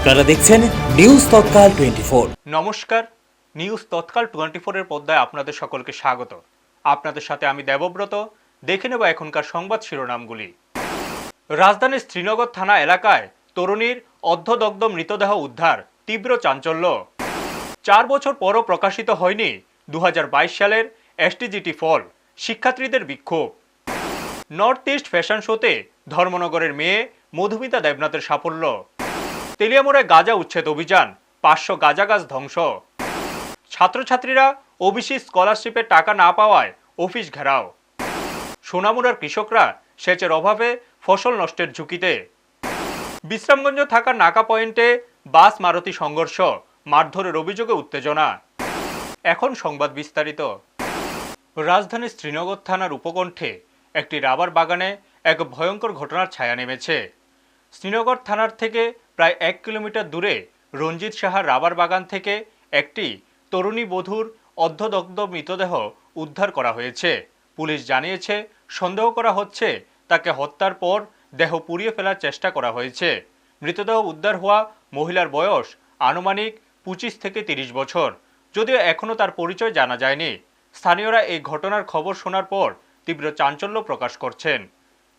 আপনারা দেখছেন নিউজ তৎকাল 24। নমস্কার, নিউজ তৎকাল 24 এর পর্দায় আপনাদের সকলকে স্বাগত। আপনাদের সাথে আমি দেবব্রত। দেখে নেব এখনকার সংবাদ শিরোনামগুলি। রাজধানীর শ্রীনগর থানা এলাকায় তরুণীর অর্ধদগ্ধ মৃতদেহ উদ্ধার, তীব্র চাঞ্চল্য। 4 বছর পরও প্রকাশিত হয়নি 2022 সালের এসটিজিটি ফল, শিক্ষার্থীদের বিক্ষোভ। নর্থ ইস্ট ফ্যাশন শোতে ধর্মনগরের মেয়ে মধুমিতা দেবনাথের সাফল্য। তেলিয়ামোড়ায় গাঁজা উচ্ছেদ অভিযান, 500 গাঁজা গাছ ধ্বংস। ছাত্রছাত্রীরা ওবিসি স্কলারশিপের টাকা না পাওয়ায় অফিস ঘেরাও। সোনামুড়ার কৃষকরা সেচের অভাবে ফসল নষ্টের ঝুঁকিতে। বিশ্রামগঞ্জ থাকার নাকা পয়েন্টে বাস মারুতি সংঘর্ষ, মারধরের অভিযোগে উত্তেজনা। এখন সংবাদ বিস্তারিত। রাজধানীর শ্রীনগর থানার উপকণ্ঠে একটি রাবার বাগানে এক ভয়ঙ্কর ঘটনার ছায়া নেমেছে। শ্রীনগর থানার থেকে প্রায় 1 কিলোমিটার দূরে রঞ্জিত সাহার রাবার বাগান থেকে একটি তরুণী বধূর অর্ধদগ্ধ মৃতদেহ উদ্ধার করা হয়েছে। পুলিশ জানিয়েছে, সন্দেহ করা হচ্ছে তাকে হত্যার পর দেহ পুড়িয়ে ফেলার চেষ্টা করা হয়েছে। মৃতদেহ উদ্ধার হওয়া মহিলার বয়স আনুমানিক 25 থেকে 30 বছর, যদিও এখনও তার পরিচয় জানা যায়নি। স্থানীয়রা এই ঘটনার খবর শোনার পর তীব্র চাঞ্চল্য প্রকাশ করছেন।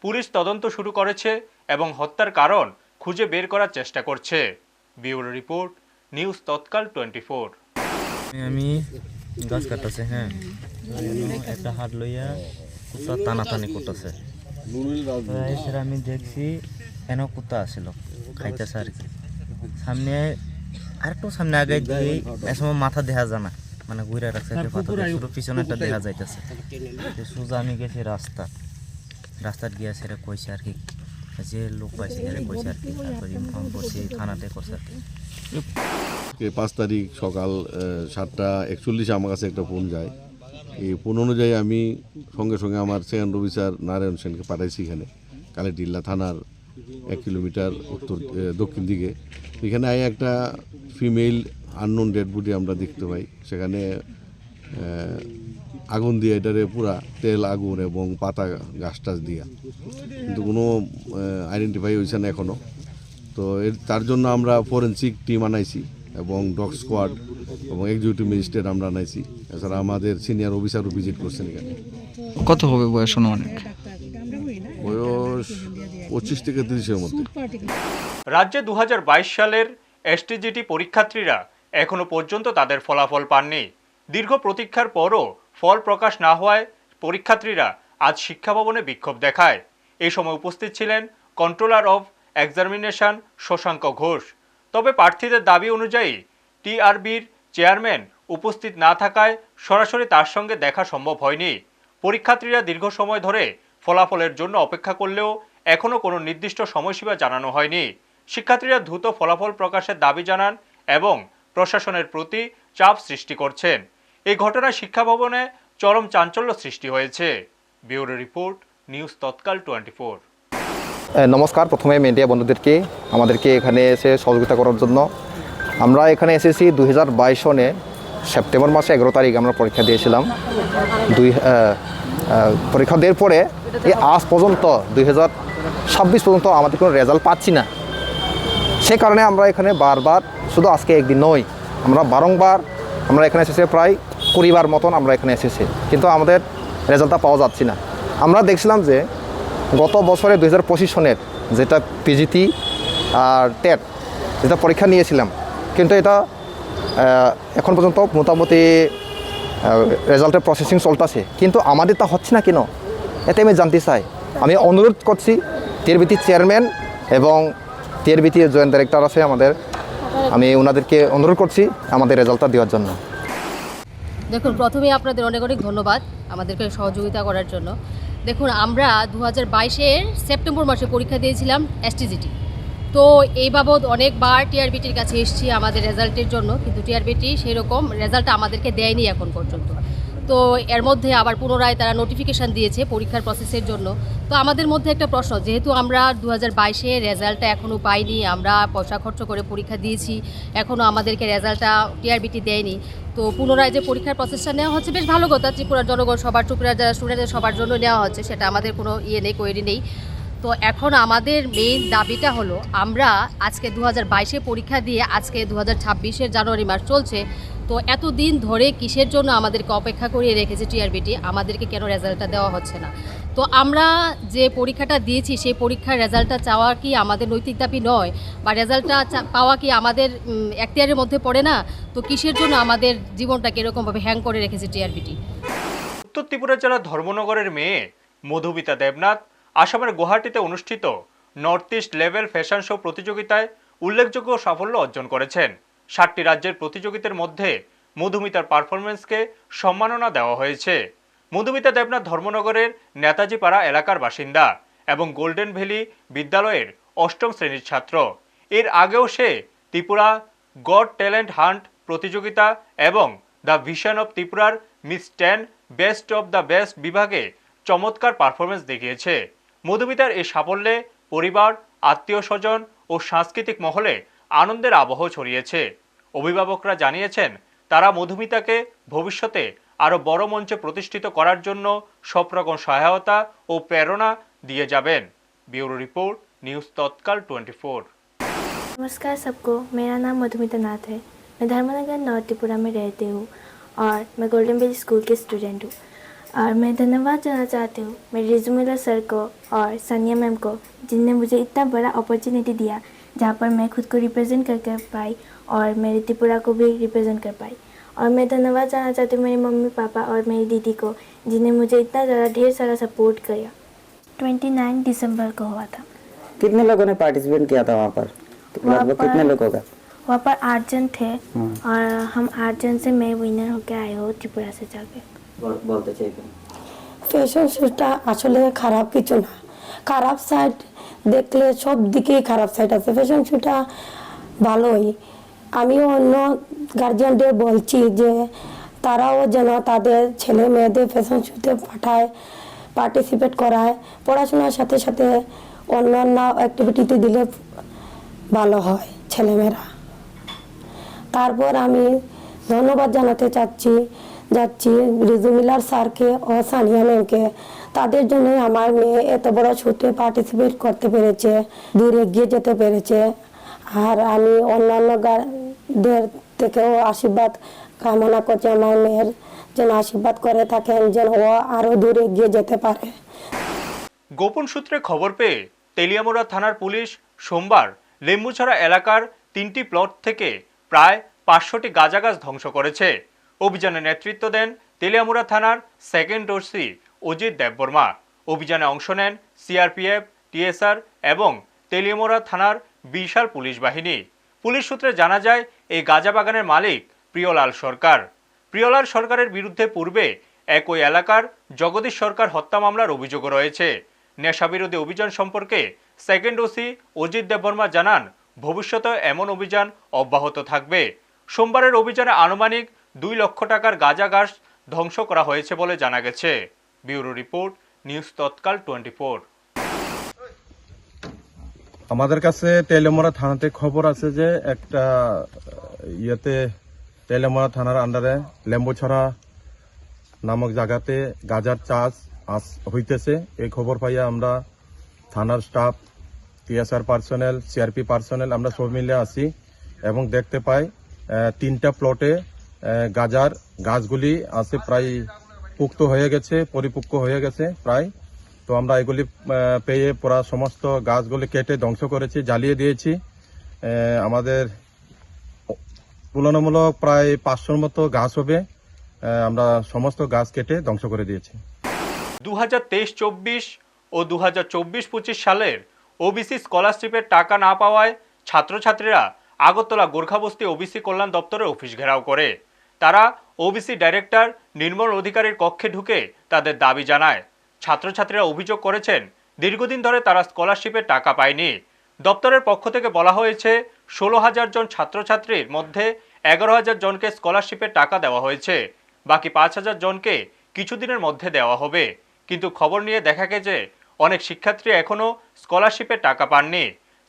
পুলিশ তদন্ত শুরু করেছে এবং হত্যার কারণ খুঁজে বের করার চেষ্টা করছে। ব্যুরো রিপোর্ট, নিউজ তৎকাল 24। আমি গাছ কাটতেছে, হ্যাঁ, একটা হাত লইয়া কুত্তা টানাটানি করতেছে। সেটা আমি দেখছি কেন কুত্তা আসছিল খাইতেছে আর কি। সামনে আরেকটু সামনে আগে দিয়ে এসময় মাথা দেখা যায় না, মানে ঘুরে রাখছে শুধু পিছনে একটা দেখা যাইতেছে। সোজা আমি গেছি রাস্তার গিয়ে সেটা কইছে আর কি, যে লোক পাইছে সেটা কইছে আর কি, তারপর ইনফর্ম করছি থানাতে করছে আর কি। 5 তারিখ সকাল 7:41 আমার কাছে একটা ফোন যায়। এই ফোন অনুযায়ী আমি সঙ্গে সঙ্গে আমার সেকেন্ড অফিসার নারায়ণ সেনকে পাঠাইছি এখানে কালেটিল্লা থানার 1 কিলোমিটার দক্ষিণ দিকে। এখানে একটা ফিমেল আননোন ডেড বডি আমরা দেখতে পাই। সেখানে আগুন দিয়ে এটারে পুরা তেল আগুন এবং পাতা গাছ টাছ দিয়া, কিন্তু কোনো আইডেন্টিফাই হয়েছে না এখনও। তো তার জন্য আমরা ফরেন্সিক টিম আনাইছি এবং ডগ স্কোয়াড এবং এক্সিকিউটিভ ম্যাজিস্ট্রেট আমরা আনাইছি। এছাড়া আমাদের সিনিয়র অফিসারও ভিজিট করছেন এখানে। কত হবে বয়স? অনেক বয়স 25 থেকে 30-এর মধ্যে। রাজ্যে 2022 সালের এসটিজিটি পরীক্ষার্থীরা এখনো পর্যন্ত তাদের ফলাফল পাননি। দীর্ঘ প্রতীক্ষার পরও ফল প্রকাশ না হওয়ায় পরীক্ষার্থীরা আজ শিক্ষা ভবনে বিক্ষোভ দেখায়। এই সময় উপস্থিত ছিলেন controller of examination Shashanka Ghosh. তবে প্রার্থীদের দাবি অনুযায়ী টিআরবির চেয়ারম্যান উপস্থিত না থাকায় সরাসরি তার সঙ্গে দেখা সম্ভব হয়নি। পরীক্ষার্থীরা দীর্ঘ সময় ধরে ফলাফলের জন্য অপেক্ষা করলেও এখনও কোনো নির্দিষ্ট সময়সীমা জানানো হয়নি। শিক্ষার্থীরা দ্রুত ফলাফল প্রকাশের দাবি জানান এবং প্রশাসনের প্রতি চাপ সৃষ্টি করছেন। এই ঘটনায় শিক্ষা ভবনে চরম চাঞ্চল্য সৃষ্টি হয়েছে। ব্যুরো রিপোর্ট, নিউজ তৎকাল 24। নমস্কার। প্রথমে মিডিয়া বন্ধুদেরকে আমাদেরকে এখানে এসে সহযোগিতা করার জন্য। আমরা এখানে এসেছি 2022 সনে সেপ্টেম্বর মাসে 11 তারিখ আমরা পরীক্ষা দিয়েছিলাম। পরীক্ষা দেওয়ার পরে আজ পর্যন্ত 2026 পর্যন্ত আমাদের কোনো রেজাল্ট পাচ্ছি না। সে কারণে আমরা এখানে বারবার, শুধু আজকে একদিন নয়, আমরা বারংবার আমরা এখানে এসেছি, প্রায় 20 বার মতন আমরা এখানে এসেছি, কিন্তু আমাদের রেজাল্টটা পাওয়া যাচ্ছে না। আমরা দেখছিলাম যে গত বছরে 2025 সনের যেটা পিজিটি আর টেট যেটা পরীক্ষা নিয়েছিলাম, কিন্তু এটা এখন পর্যন্ত মোটামুটি রেজাল্টের প্রসেসিং চলতেছে, কিন্তু আমাদের তা হচ্ছে না কেন, এতে আমি জানতে চাই। আমি অনুরোধ করছি টিআরবিটি চেয়ারম্যান এবং টিআরবিটি জয়েন্ট ডাইরেক্টর আছে আমাদের, আমি ওনাদেরকে অনুরোধ করছি আমাদের রেজাল্টটা দেওয়ার জন্য। দেখুন, প্রথমেই আপনাদের অনেক অনেক ধন্যবাদ আমাদেরকে সহযোগিতা করার জন্য। দেখুন, আমরা 2022-এর সেপ্টেম্বর মাসে পরীক্ষা দিয়েছিলাম এসটিজিটি। তো এই বাবদ অনেকবার টিআরবিটির কাছে এসেছি আমাদের রেজাল্টের জন্য, কিন্তু টিআরবিটি সেই রকম রেজাল্ট আমাদেরকে দেয়নি এখন পর্যন্ত। তো এর মধ্যে আবার পুনরায় তারা নোটিফিকেশান দিয়েছে পরীক্ষার প্রসেসের জন্য। তো আমাদের মধ্যে একটা প্রশ্ন, যেহেতু আমরা 2022-এর রেজাল্টটা এখনও পাইনি, আমরা পয়সা খরচ করে পরীক্ষা দিয়েছি, এখনও আমাদেরকে রেজাল্টটা টিআরবিটি দেয়নি। তো পুনরায় যে পরীক্ষার প্রসেসটা নেওয়া হচ্ছে বেশ ভালো কথা, ত্রিপুরার জনগণ সবার, ত্রিপুরার যারা স্টুডেন্টদের সবার জন্য নেওয়া হচ্ছে, সেটা আমাদের কোনো নেই, কোয়েরি নেই। তো এখন আমাদের মেইন দাবিটা হলো আমরা আজকে 2022-এ পরীক্ষা দিয়ে আজকে 2026-এর জানুয়ারি মাস চলছে। তো এতদিন ধরে কিসের জন্য আমাদেরকে অপেক্ষা করিয়ে রেখেছে টিআরবিটি, আমাদেরকে কেন রেজাল্টটা দেওয়া হচ্ছে না? তো আমরা যে পরীক্ষাটা দিয়েছি সেই পরীক্ষার রেজাল্টটা চাওয়া কি আমাদের নৈতিক দাবি নয়, বা রেজাল্টটা পাওয়া কি আমাদের এখতিয়ারের মধ্যে পড়ে না? তো কিসের জন্য আমাদের জীবনটাকে এরকমভাবে হ্যাং করে রেখেছে টিআরবিটি? উত্তর ত্রিপুরা জেলার ধর্মনগরের মেয়ে মধুমিতা দেবনাথ আসামের গুয়াহাটিতে অনুষ্ঠিত north east level fashion show প্রতিযোগিতায় উল্লেখযোগ্য সাফল্য অর্জন করেছেন। 7টি রাজ্যের প্রতিযোগিতার মধ্যে মধুমিতার পারফরমেন্সকে সম্মাননা দেওয়া হয়েছে। মধুমিতা দেবনাথ ধর্মনগরের নেতাজি পাড়া এলাকার বাসিন্দা এবং গোল্ডেন ভ্যালি বিদ্যালয়ের 8ম শ্রেণীর ছাত্র। এর আগেও সে ত্রিপুরা গড ট্যালেন্ট হান্ট প্রতিযোগিতা এবং দ্য ভিশন অফ ত্রিপুরার miss 10 best of the best বিভাগে চমৎকার পারফরমেন্স দেখিয়েছে। মধুমিতার এই সাফল্যে পরিবার, আত্মীয় স্বজন ও সাংস্কৃতিক মহলে আনন্দের আবহ ছড়িয়েছে। অভিভাবকরা জানিয়েছেন তারা মধুমিতাকে ভবিষ্যতে আরও বড় মঞ্চে প্রতিষ্ঠিত করার জন্য সব রকম সহায়তা ও প্রেরণা দিয়ে যাবেন। ब्यूरो रिपोर्ट, न्यूज़ तत्काल 24। नमस्कार सबको, मेरा नाम मधुमिता नाथ है। मैं धर्मनगर नॉर्थ त्रिपुरा में रहती हूँ और मैं गोल्डन वैली स्कूल की स्टूडेंट हूँ। और मैं धन्यवाद देना चाहती हूँ मेरे रिजुमिला सर को और सानिया मैम को, जिनने मुझे इतना बड़ा अपॉर्चुनिटी दिया जहाँ पर मैं खुद को रिप्रेजेंट करके पाई और मेरी त्रिपुरा को भी रिप्रेजेंट कर पाई। और मैं धन्यवाद देना चाहती हूँ मेरे मम्मी पापा और मेरी दीदी को, जिन्हें मुझे इतना ज़्यादा ढेर सारा सपोर्ट किया। 29 दिसंबर को हुआ था। कितने लोगों ने पार्टिसिपेट किया था वहाँ पर? लगभग कितने लोगों का? वहाँ पर 8 जन थे और हम 8 जन से मैं विनर होकर आए हो त्रिपुरा से जाके। বলতে চাইবে ফ্যাশন শোটা আসলে খারাপ কিছু না, খারাপ সাইড দেখলে সব দিকেই খারাপ সাইড আছে। ফ্যাশন শোটা ভালোই, আমিও অন্য গার্জিয়ানদের বলছি যে তারাও যেন তাদের ছেলে মেয়েদের ফ্যাশন শোতে পাঠায়, পার্টিসিপেট করায়, পড়াশোনার সাথে সাথে অন্যান্য অ্যাক্টিভিটিতে দিলে ভালো হয় ছেলেমেয়েরা। তারপর আমি ধন্যবাদ জানাতে যাচ্ছি রিজুমিলার স্যারকে ও সানিয়া ম্যামকে। তাদের জন্য আমার মেয়ে এত বড় শোতে পার্টিসিপেট করতে পেরেছে, দূর এগিয়ে যেতে পেরেছে। আর আমি অন্যান্য গার্ডদের থেকেও আশীর্বাদ কামনা করছি আমার মেয়ের যেন আশীর্বাদ করে থাকেন, যেন ও আরও দূর এগিয়ে যেতে পারে। গোপন সূত্রে খবর পেয়ে তেলিয়ামুড়া থানার পুলিশ সোমবার লেম্বুছড়া এলাকার 3টি প্লট থেকে প্রায় 500টি গাঁজা গাছ ধ্বংস করেছে। অভিযানে নেতৃত্ব দেন তেলিয়ামুড়া থানার সেকেন্ড ওসি অজিত দেববর্মা। অভিযানে অংশ নেন সিআরপিএফ, টিএসআর এবং তেলিয়ামুড়া থানার বিশাল পুলিশ বাহিনী। পুলিশ সূত্রে জানা যায় এই গাঁজা বাগানের মালিক প্রিয়লাল সরকার। প্রিয়লাল সরকারের বিরুদ্ধে পূর্বে একই এলাকার জগদীশ সরকার হত্যা মামলার অভিযোগও রয়েছে। নেশাবিরোধী অভিযান সম্পর্কে সেকেন্ড ওসি অজিত দেববর্মা জানান ভবিষ্যতে এমন অভিযান অব্যাহত থাকবে। সোমবারের অভিযানে আনুমানিক 2 লক্ষ টাকার গাঁজা গাছ ধ্বংস করা হয়েছে বলে জানা গেছে। ব্যুরো রিপোর্ট, নিউজ তৎকাল 24। আমাদের কাছে তেলিয়ামুড়া থানাতে খবর আছে যে একটা তেলিয়ামুড়া থানার আন্ডারে লেম্বুছড়া নামক জায়গাতে গাঁজার চাষ হইতেছে। এই খবর পাইয়া আমরা থানার staff, TSR personnel, CRP personnel আমরা সব মিলে আসি এবং দেখতে পাই 3টা প্লটে গাঁজার গাছগুলি আছে প্রায় পুক্ত হয়ে গেছে, পরিপক্ক হয়ে গেছে প্রায়। তো আমরা এগুলি পেয়ে পুরা সমস্ত গাছগুলি কেটে ধ্বংস করেছি, জ্বালিয়ে দিয়েছি। আমাদের তুলনামূলক প্রায় 500-র মতো গাছ হবে, আমরা সমস্ত গাছ কেটে ধ্বংস করে দিয়েছি। 2023-24 ও 2024-25 সালের ওবিসি স্কলারশিপের টাকা না পাওয়ায় ছাত্রছাত্রীরা আগরতলা গোর্খাবস্তি ওবিসি কল্যাণ দপ্তরের অফিস ঘেরাও করে। তারা ওবিসি ডাইরেক্টর নির্মল অধিকারীর কক্ষে ঢুকে তাদের দাবি জানায়। ছাত্রছাত্রীরা অভিযোগ করেছেন দীর্ঘদিন ধরে তারা স্কলারশিপের টাকা পায়নি। দপ্তরের পক্ষ থেকে বলা হয়েছে 16,000 জন ছাত্রছাত্রীর মধ্যে 11,000 জনকে স্কলারশিপের টাকা দেওয়া হয়েছে, বাকি 5,000 জনকে কিছুদিনের মধ্যে দেওয়া হবে। কিন্তু খবর নিয়ে দেখা গেছে অনেক শিক্ষার্থী এখনও স্কলারশিপের টাকা পাননি।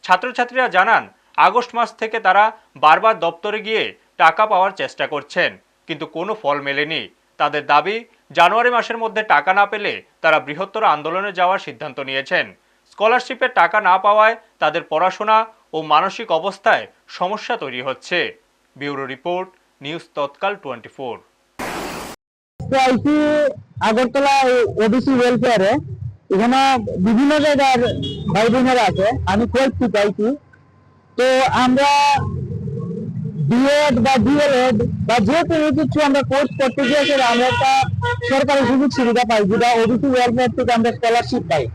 ছাত্রছাত্রীরা জানান আগস্ট মাস থেকে তারা বারবার দপ্তরে গিয়ে টাকা পাওয়ার চেষ্টা করছেন, কিন্তু কোনো ফল মেলেনি। তাদের দাবি জানুয়ারি মাসের মধ্যে টাকা না পেলে তারা বৃহত্তর আন্দোলনে যাওয়ার সিদ্ধান্ত নিয়েছেন। স্কলারশিপের টাকা না পাওয়ায় তাদের পড়াশোনা ও মানসিক অবস্থায় সমস্যা তৈরি হচ্ছে। ব্যুরো রিপোর্ট, নিউজ তৎকাল 24। আগরতলা ওবিসি ওয়েলফেয়ারে এখানে বিভিন্ন জায়গার ভাই বোনেরা আছে, আমি কয়েকটি পাইছি। তো আমরা বিএড বা ডিএলএড বা যে কোনো কিছু আমরা কোর্স করতে গিয়ে আমরা একটা সরকারি সুযোগ সুবিধা পাই, যেটা ওবিসি ওয়েলফেয়ার থেকে আমরা স্কলারশিপ পাই।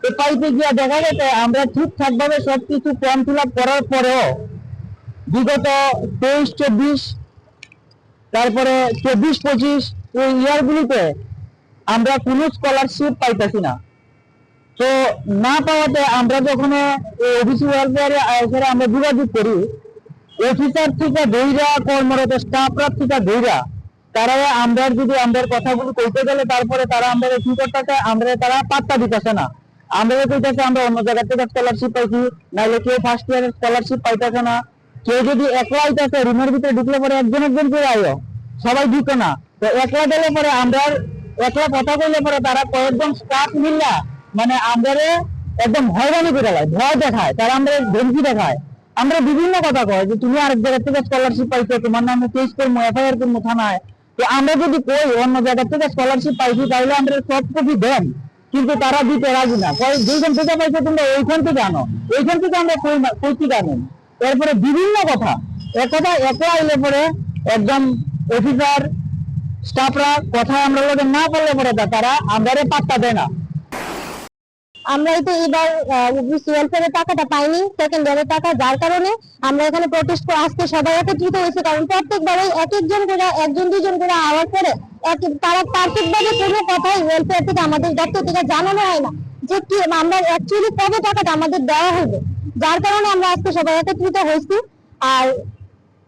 তো পাইতে গিয়ে দেখা গেছে আমরা ঠিকঠাক ভাবে সবকিছু ফর্ম ফিল আপ করার পরেও বিগত 23-24 তারপরে 24-25 এই ইয়ারগুলিতে আমরা কোনো স্কলারশিপ পাইতেছি না। তো না পাওয়াতে আমরা যখন ওবিসি ওয়েলফেয়ারে আমরা যোগাযোগ করি, অফিসার থেকে দইরা কর্মরত স্টাফরা থেকে দইরা তারা আমরা যদি আমাদের কথাগুলো কইতে গেলে তারপরে তারা আমাদের কি করতেছে, আমরা তারা পাত্তা দিতেছে না। আমরা কইতেছে আমরা অন্য জায়গা থেকে স্কলারশিপ পাইছি, নাহলে কেউ ফার্স্ট ইয়ারের স্কলারশিপ পাইতেছে না। কেউ যদি একলা আইতেছে রুমের ভিতরে ঢুকলে পরে একজন করে আয়ো, সবাই ঢুকে না। তো একলা গেলে পরে আমরা একলা কথা কইলে পরে তারা কয়েকজন স্টাফ মিললা মানে আমাদের একদম হয়রানি করে দেয়, ভয় দেখায়, তারা আমাদের ধমকি দেখায়। আমরা বিভিন্ন কথা কয় যে তুমি আরেক জায়গা থেকে স্কলারশিপ পাইছো, তোমার নামে কেস করবো, এফআইআর করবো থানায়। তো আমরা যদি কই অন্য জায়গা থেকে স্কলারশিপ পাইছি তাহলে আমরা সফট কপি দেন, কিন্তু তারা দিতে রাজি না। যেখান থেকে পাইছো তোমরা ওইখান থেকে আনো, ওইখান থেকে আমরা কইতে জানেন। এরপরে বিভিন্ন কথা একথা একলা আইলে পরে একদম অফিসার স্টাফরা কথা আমরা লোকে না বললে পরে তারা আমাদের পাত্তা দেয় না। আমরা তো এবার ওবিসি ওয়েলফেয়ারের টাকাটা পাইনি, সেকেন্ড ইয়ারের টাকা, যার কারণে আমরা এখানে প্রোটেস্ট করে আজকে সবাই একত্রিত হয়েছে। কারণ প্রত্যেকবারে এক একজন করে, একজন দুজন করে আওয়াজ করে তারা পারফেক্ট ভাবে কোনো কথাই ওয়েলফেয়ার থেকে আমাদের দপ্তর থেকে জানানো হয় না যে কি আমরা অ্যাকচুয়ালি কবে টাকাটা আমাদের দেওয়া হবে। যার কারণে আমরা আজকে সবাই একত্রিত হয়েছি। আর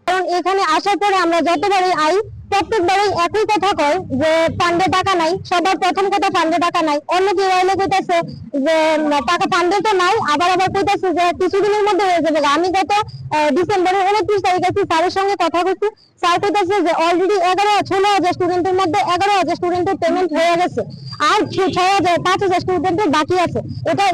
কারণ এখানে আসার পরে আমরা যতবারই আই প্রত্যেকবারই একই কথা কয় যে ফান্ডে টাকা নাই। সবার প্রথম কথা ফান্ডে টাকা নাই। অন্য কেউ আইলে কইতাছে যে টাকা ফান্ডে তো নাই, আবার কইতাছে যে কিছুদিনের মধ্যে হয়ে যাবে। আমি গত ডিসেম্বরের 29 তারিখে স্যারের সঙ্গে কথা বলছি। স্যার কইতাছে যে অলরেডি 16,000 স্টুডেন্টের মধ্যে 11,000 স্টুডেন্টের পেমেন্ট হয়ে গেছে, আর 5,000 স্টুডেন্টের বাকি আছে। এটা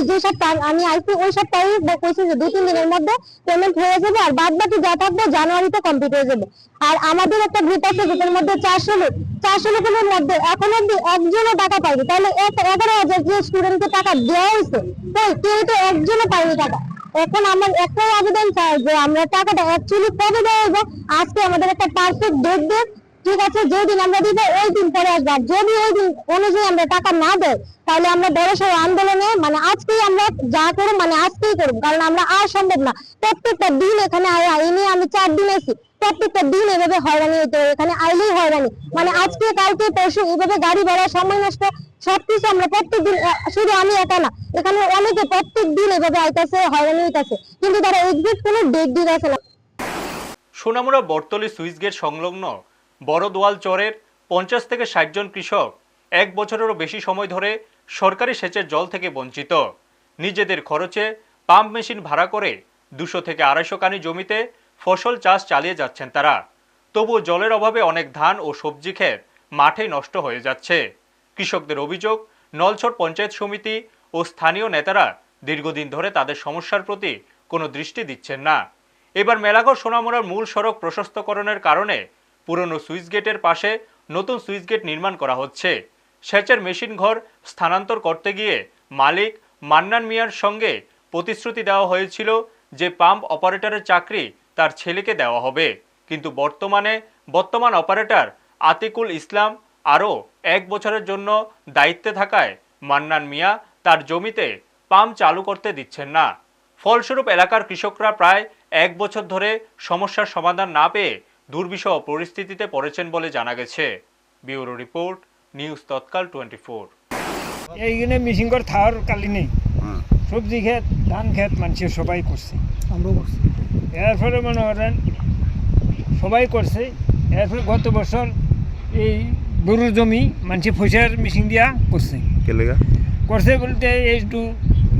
যে সপ্তাহ আমি আইছি ওই সপ্তাহে কইছে যে 2-3 দিনের মধ্যে পেমেন্ট হয়ে যাবে, আর বাদ বাকি যা থাকবে জানুয়ারিতে কমপ্লিট হয়ে যাবে। আর আমাদের একটা গ্রুপ আছে যেটার মধ্যে 400 লোকের মধ্যে এখন অব্দি একজনও টাকা পাইনি। তাহলে 11,000 যে স্টুডেন্টকে টাকা দেওয়া হয়েছে কেউ তো একজনও পাইনি টাকা। এখন আমার একটাই আবেদন চাই যে আমরা টাকাটা অ্যাকচুয়ালি কবে দেওয়া হবে, আজকে আমাদের একটা পারফেক্ট ডেট দেন, ঠিক আছে? যেদিন আমরা দিব ওই দিন পরে আসবো। যদি ওই দিন অনুযায়ী আমরা টাকা না দেয় তাহলে আমরা বড়সড় আন্দোলনে মানে আজকেই আমরা যা করব মানে আজকেই করবো, কারণ আমরা আর সম্ভব না। প্রত্যেকটা দিন এখানে এনে আমি 4 দিন এসেছি, প্রত্যেকটা দিন এভাবে হয়রানি হতো, এখানে আইলেই হয়রানি, মানে আজকে কালকে পরশু এভাবে গাড়ি ভাড়া, সময় নষ্ট, সবকিছু আমরা প্রত্যেকদিন, শুধু আমি একা না, এখানে অনেকে প্রত্যেক দিন এভাবে আইতাছে, হয়রানি হইতাছে, কিন্তু তারা এক্সাক্ট কোনো ডেট দিতেছে না। সোনামুড়া বটতলী সুইচ গেট সংলগ্ন বড়দোয়াল চরের 50 থেকে 60 জন কৃষক 1 বছরেরও বেশি সময় ধরে সরকারি সেচের জল থেকে বঞ্চিত। নিজেদের খরচে পাম্প মেশিন ভাড়া করে 200 থেকে 250 কানি জমিতে ফসল চাষ চালিয়ে যাচ্ছেন তারা। তবুও জলের অভাবে অনেক ধান ও সবজি ক্ষেত মাঠেই নষ্ট হয়ে যাচ্ছে। কৃষকদের অভিযোগ, নলছড় পঞ্চায়েত সমিতি ও স্থানীয় নেতারা দীর্ঘদিন ধরে তাদের সমস্যার প্রতি কোনো দৃষ্টি দিচ্ছেন না। এবার মেলাঘর সোনামুড়ার মূল সড়ক প্রশস্তকরণের কারণে পুরনো সুইচ গেটের পাশে নতুন সুইচ গেট নির্মাণ করা হচ্ছে। সেচের মেশিন ঘর স্থানান্তর করতে গিয়ে মালিক মান্নান মিয়ার সঙ্গে প্রতিশ্রুতি দেওয়া হয়েছিল যে পাম্প অপারেটরের চাকরি তার ছেলেকে দেওয়া হবে, কিন্তু বর্তমান অপারেটর আতিকুল ইসলাম আরও 1 বছরের জন্য দায়িত্বে থাকায় মান্নান মিয়া তার জমিতে পাম্প চালু করতে দিচ্ছেন না। ফলস্বরূপ এলাকার কৃষকরা প্রায় 1 বছর ধরে সমস্যার সমাধান না পেয়ে দুর্বিষহ পরিস্থিতিতে পড়েছেন বলে জানা গেছে। ব্যুরো রিপোর্ট, নিউজ তৎকাল 24। এইখানে মিশিং করে থাওয়ার কালি নেই, সবজি ক্ষেত, ধান ক্ষেত মানুষের সবাই করছে, আমরাও করছি। এরপরে মনে করেন সবাই করছে। এরপরে গত বছর এই গরুর জমি মানুষে পয়সার মিশিং দিয়া করছে। করছে বলতে একটু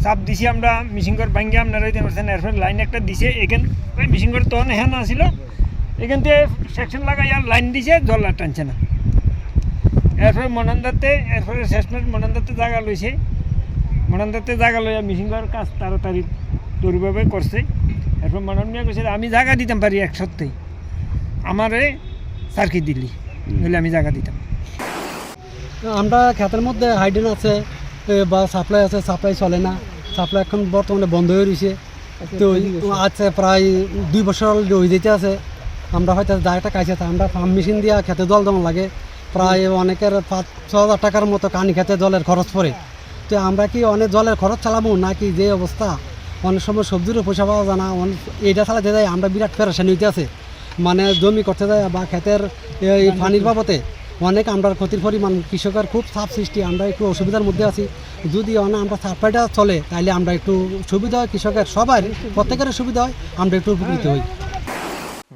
চাপ দিছি আমরা, মিশিং করে ভাঙ্গে আপনারা দিতে পারছেন। এরপরে লাইন একটা দিছে, এখানে ওই মিশিং করে তখন হ্যাঁ না ছিল, এখান থেকে সেকশন লাগাই আর লাইন দিছে, জল আর টানছে না। এরপরে মনান্দাতে, এরপরে শেষমেশ মনান্দাতে জায়গা লইছে, মনান্দাতে জায়গা লইয়া মিশিং করার কাজ তাড়াতাড়ি তরিভাবে করছে। এরপর মনান মিয়া কইছে আমি জায়গা দিতাম পারি এক সপ্তাহে, আমারে সার্কি দিলি নইলে আমি জায়গা দিতাম। আমরা ক্ষেতের মধ্যে হাইডেন আছে বা সাপ্লাই আছে, সাপ্লাই চলে না, সাপ্লাই এখন বর্তমানে বন্ধ হয়ে রয়েছে। তো আছে প্রায় 2 বছর হয়ে যেতে আছে। আমরা হয়তো জায়গাটা কাছে আমরা পাম্প মেশিন দিয়ে খেতে জল দেওয়া লাগে, প্রায় অনেকের 5-6 হাজার টাকার মতো কানি খেতে জলের খরচ পড়ে। তো আমরা কি অনেক জলের খরচ চালাবো নাকি যে অবস্থা, অনেক সময় সবজিরও পয়সা পাওয়া যায় না, এইটা চালাতে যাই আমরা বিরাট পেরেশানি হইতে আছে। মানে জমি করতে যায় বা ক্ষেতের এই পানির বাবদে অনেক আমরা ক্ষতির পরিমাণ, কৃষকের খুব চাপ সৃষ্টি, আমরা একটু অসুবিধার মধ্যে আছি। যদি আমরা সাপ্লাইটা চলে তাহলে আমরা একটু সুবিধা হয়, কৃষকের সবার প্রত্যেকের সুবিধা হয়, আমরা একটু উপকৃত হই।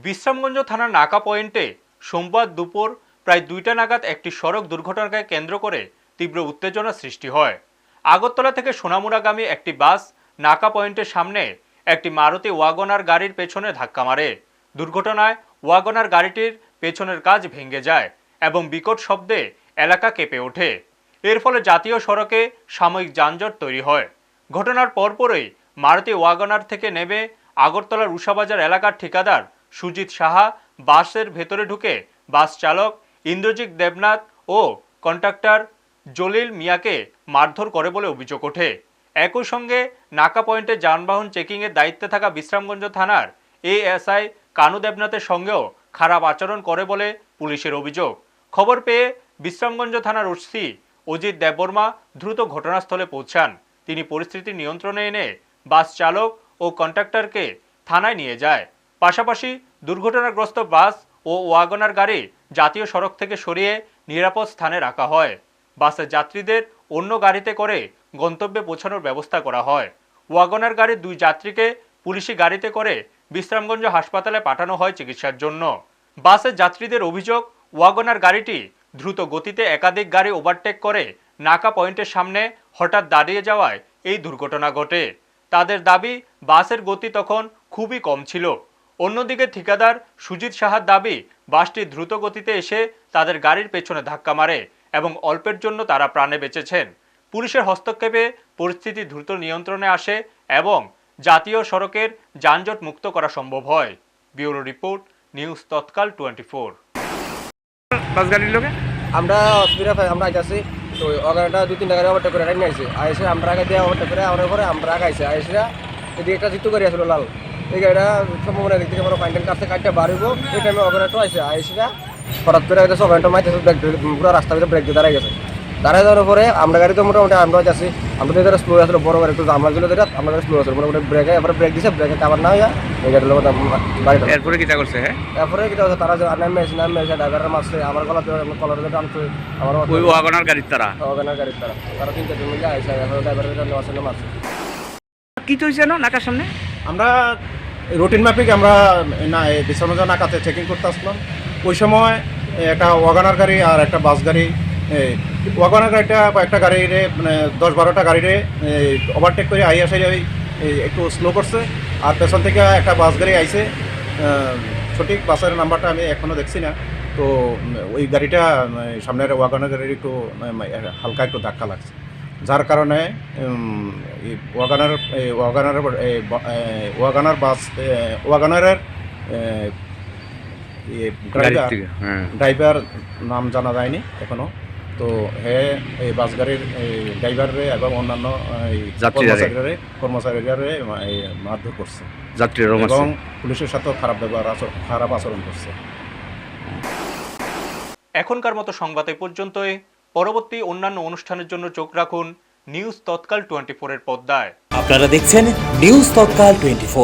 বিশ্রামগঞ্জ থানার নাকা পয়েন্টে সোমবার দুপুর প্রায় 2টা নাগাদ একটি সড়ক দুর্ঘটনাকে কেন্দ্র করে তীব্র উত্তেজনা সৃষ্টি হয়। আগরতলা থেকে সোনামুড়াগামী একটি বাস নাকা পয়েন্টের সামনে একটি মারুতি ওয়াগনার গাড়ির পেছনে ধাক্কা মারে। দুর্ঘটনায় ওয়াগনার গাড়িটির পেছনের কাচ ভেঙে যায় এবং বিকট শব্দে এলাকা কেঁপে ওঠে। এর ফলে জাতীয় সড়কে সাময়িক যানজট তৈরি হয়। ঘটনার পরপরই মারুতি ওয়াগনার থেকে নেমে আগরতলার উষাবাজার এলাকার ঠিকাদার সুজিত সাহা বাসের ভেতরে ঢুকে বাস চালক ইন্দ্রজিৎ দেবনাথ ও কন্ট্রাক্টর জলিল মিয়াকে মারধর করে বলে অভিযোগ ওঠে। একই সঙ্গে নাকা পয়েন্টে যানবাহন চেকিংয়ের দায়িত্বে থাকা বিশ্রামগঞ্জ থানার এএসআই কানু দেবনাথের সঙ্গেও খারাপ আচরণ করে বলে পুলিশের অভিযোগ। খবর পেয়ে বিশ্রামগঞ্জ থানার ওসি অজিত দেববর্মা দ্রুত ঘটনাস্থলে পৌঁছান। তিনি পরিস্থিতি নিয়ন্ত্রণে এনে বাস চালক ও কন্ট্রাক্টরকে থানায় নিয়ে যায়। পাশাপাশি দুর্ঘটনাগ্রস্ত বাস ও ওয়াগনার গাড়ি জাতীয় সড়ক থেকে সরিয়ে নিরাপদ স্থানে রাখা হয়। বাসের যাত্রীদের অন্য গাড়িতে করে গন্তব্যে পৌঁছানোর ব্যবস্থা করা হয়। ওয়াগনার গাড়ির 2 যাত্রীকে পুলিশি গাড়িতে করে বিশ্রামগঞ্জ হাসপাতালে পাঠানো হয় চিকিৎসার জন্য। বাসের যাত্রীদের অভিযোগ, ওয়াগনার গাড়িটি দ্রুত গতিতে একাধিক গাড়ি ওভারটেক করে নাকা পয়েন্টের সামনে হঠাৎ দাঁড়িয়ে যাওয়ায় এই দুর্ঘটনা ঘটে। তাদের দাবি, বাসের গতি তখন খুবই কম ছিল। অন্যদিকে ঠিকাদার সুজিত সাহার দাবি, বাসটি দ্রুত গতিতে এসে তাদের গাড়ির পেছনে ধাক্কা মারে এবং অল্পের জন্য তারা প্রাণে বেঁচেছেন। পুলিশের হস্তক্ষেপে পরিস্থিতি দ্রুত নিয়ন্ত্রণে আসে এবং জাতীয় সড়কের যানজট মুক্ত করা সম্ভব হয়। ব্যুরো রিপোর্ট, নিউজ তৎকাল 24। বাস গাড়ির লোকে আমরা অসুবিধা পাই, আমরা আইতাছি তো ওখানটা 2-3 গাড়ি ওভারটেক করে রাখি আইছে আইসে আমরা আগে দিয়ে ওভারটেক করে আমার পরে আমরা আগে আইসে আইসা এদিকে একটা জিতু গাড়ি আসলো লাল, এই গাড়িটা সম্ভাবনা দিক থেকে বড় ফাইন্ডেল কাছে কাটতে বাড়িব। এই টাইমে ওখানটা আইসে আইসা হঠাৎ করে হয়তো ওখানটা মাইতেছে ব্রেক, পুরো রাস্তা ভিতরে ব্রেক দিয়ে দাঁড়াই গেছে। দাঁড়ায় যাওয়ার পরে আমরা গাড়ি তো মোটামুটি আমরা যাচ্ছি, আমরা যেটা স্লো আসলো বড় গাড়ি, তো আমরা যেটা যেটা আমরা স্লো আসলো মোটামুটি ব্রেকে এবার ব্রেক দিছে, ব্রেকে কাবার না হইয়া এই গাড়ির লোক গাড়িটা এরপরে কিটা করছে। হ্যাঁ এরপরে কিটা করছে, তারা নামে এসে ড্রাইভারের মারছে, আমার গলা কলার দিয়ে টানছে, আমার ওই ওয়াগনার গাড়ির তারা 3-4 জন মিলে আইসা ড্রাইভারের নেওয়ার মারছে। কি চলছে না নাকার সামনে? আমরা রুটিন মাফিক আমরা না বিশ্রামগঞ্জ নাকাতে চেকিং করতে আসলাম। ওই সময় একটা ওয়াগনার গাড়ি আর একটা বাস গাড়ি, ওয়াগনার গাড়িটা একটা গাড়িরে মানে 10-12টা গাড়িরে ওভারটেক করে আইসা একটু স্লো করছে, আর পেছন থেকে একটা বাস গাড়ি আইছে, সঠিক বাসের নাম্বারটা আমি এখনও দেখছি না। তো ওই গাড়িটা সামনের ওয়াগনার গাড়ির একটু হালকা একটু ধাক্কা লাগছে, যার কারণে ওয়াগনার বাস ওয়াগনারের ড্রাইভার নাম জানা যায়নি এখনো। তো এই বাস গাড়ির ড্রাইভারে এবং অন্যান্য কর্মচারীরা মারধর করছে এবং পুলিশের সাথেও খারাপ আচরণ করছে। এখনকার মতো সংবাদ এই পর্যন্তই। পরবর্তী অন্যান্য অনুষ্ঠানের জন্য চোখ রাখুন নিউজ তৎকাল 24 এর পর্দায়। আপনারা দেখছেন নিউজ তৎকাল 24।